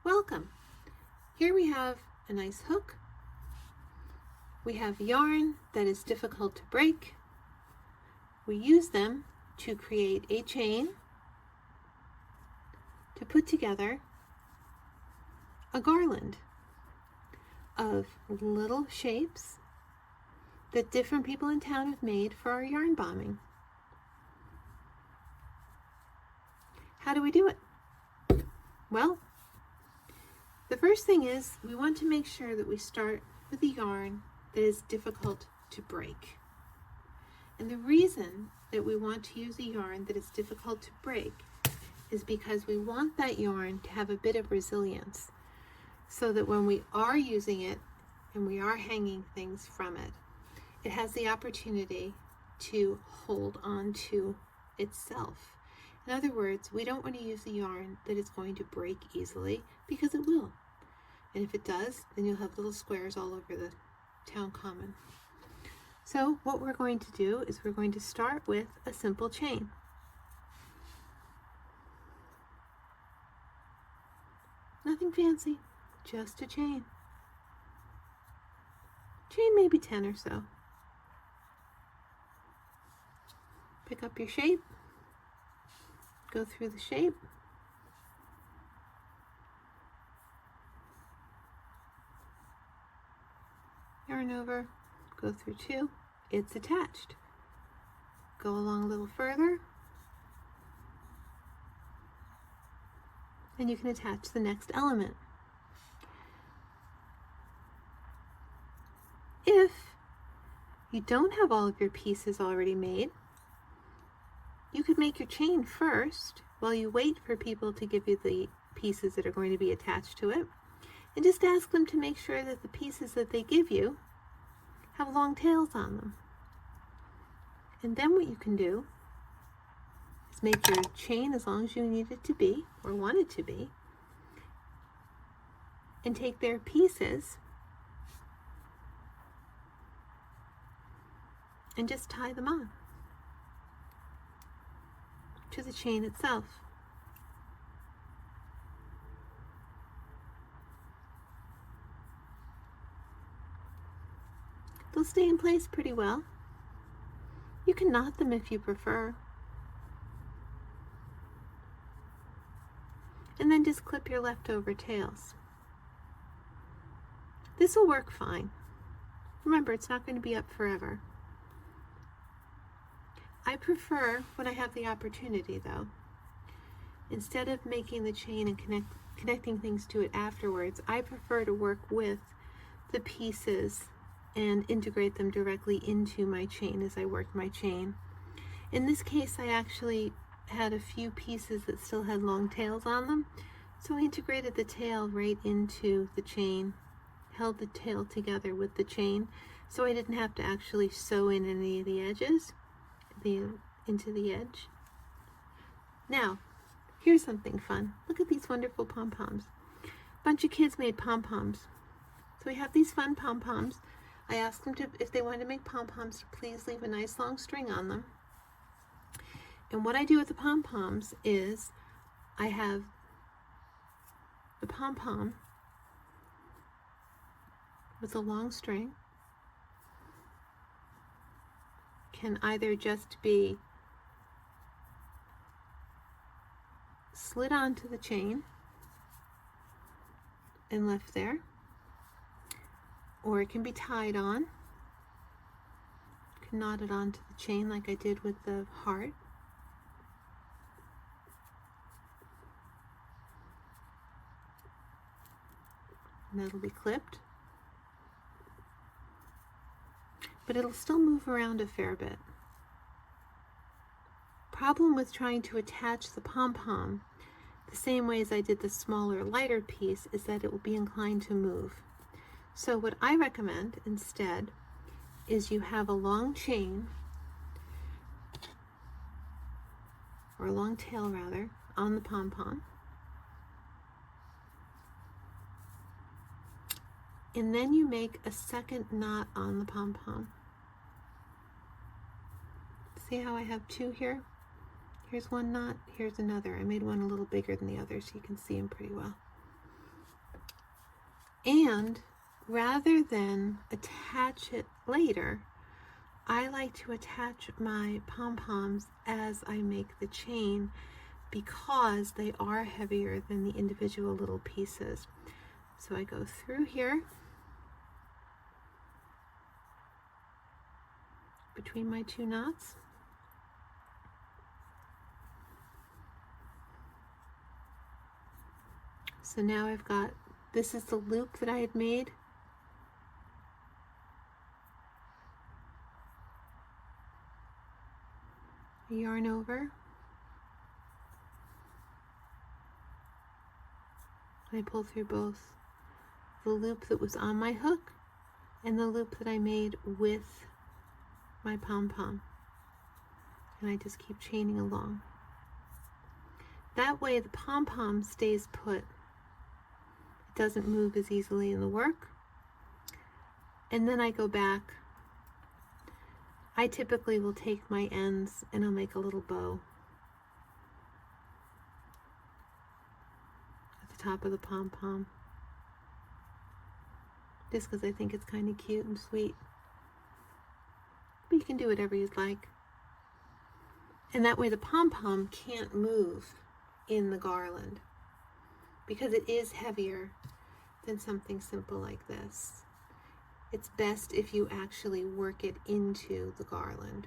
Welcome. Here we have a nice hook. We have yarn that is difficult to break. We use them to create a chain to put together a garland of little shapes that different people in town have made for our yarn bombing. How do we do it? Well, the first thing is we want to make sure that we start with a yarn that is difficult to break. And the reason that we want to use a yarn that is difficult to break is because we want that yarn to have a bit of resilience so that when we are using it and we are hanging things from it, it has the opportunity to hold on to itself. In other words, we don't want to use a yarn that is going to break easily, because it will. And if it does, then you'll have little squares all over the town common. So what we're going to do is we're going to start with a simple chain. Nothing fancy, just a chain. Chain maybe 10 or so. Pick up your shape. Go through the shape. Yarn over, go through 2. It's attached. Go along a little further. And you can attach the next element. If you don't have all of your pieces already made, you could make your chain first while you wait for people to give you the pieces that are going to be attached to it, and just ask them to make sure that the pieces that they give you have long tails on them. And then what you can do is make your chain as long as you need it to be, or want it to be, and take their pieces and just tie them on to the chain itself. They'll stay in place pretty well. You can knot them if you prefer. And then just clip your leftover tails. This will work fine. Remember, it's not going to be up forever. I prefer, when I have the opportunity though, instead of making the chain and connecting things to it afterwards, I prefer to work with the pieces and integrate them directly into my chain as I work my chain. In this case, I actually had a few pieces that still had long tails on them, so I integrated the tail right into the chain, held the tail together with the chain, so I didn't have to actually sew in any of the edges into the edge. Now, here's something fun. Look at these wonderful pom-poms. A bunch of kids made pom-poms. So we have these fun pom-poms. I asked them if they wanted to make pom-poms, to please leave a nice long string on them. And what I do with the pom-poms is I have the pom-pom with a long string. Can either just be slid onto the chain and left there, or it can be tied on. You can knot it onto the chain like I did with the heart. And that'll be clipped. But it'll still move around a fair bit. Problem with trying to attach the pom-pom the same way as I did the smaller, lighter piece is that it will be inclined to move. So what I recommend instead is you have a long chain, or a long tail rather, on the pom-pom. And then you make a second knot on the pom-pom. See how I have 2 here? Here's one knot, here's another. I made one a little bigger than the other so you can see them pretty well. And rather than attach it later, I like to attach my pom-poms as I make the chain because they are heavier than the individual little pieces. So I go through here between my two knots. So now I've got, this is the loop that I had made. Yarn over. I pull through both the loop that was on my hook and the loop that I made with my pom-pom. And I just keep chaining along. That way the pom-pom stays put. It doesn't move as easily in the work. And then I go back. I typically will take my ends and I'll make a little bow at the top of the pom-pom. Just because I think it's kind of cute and sweet. But you can do whatever you'd like. And that way the pom-pom can't move in the garland because it is heavier than something simple like this. It's best if you actually work it into the garland.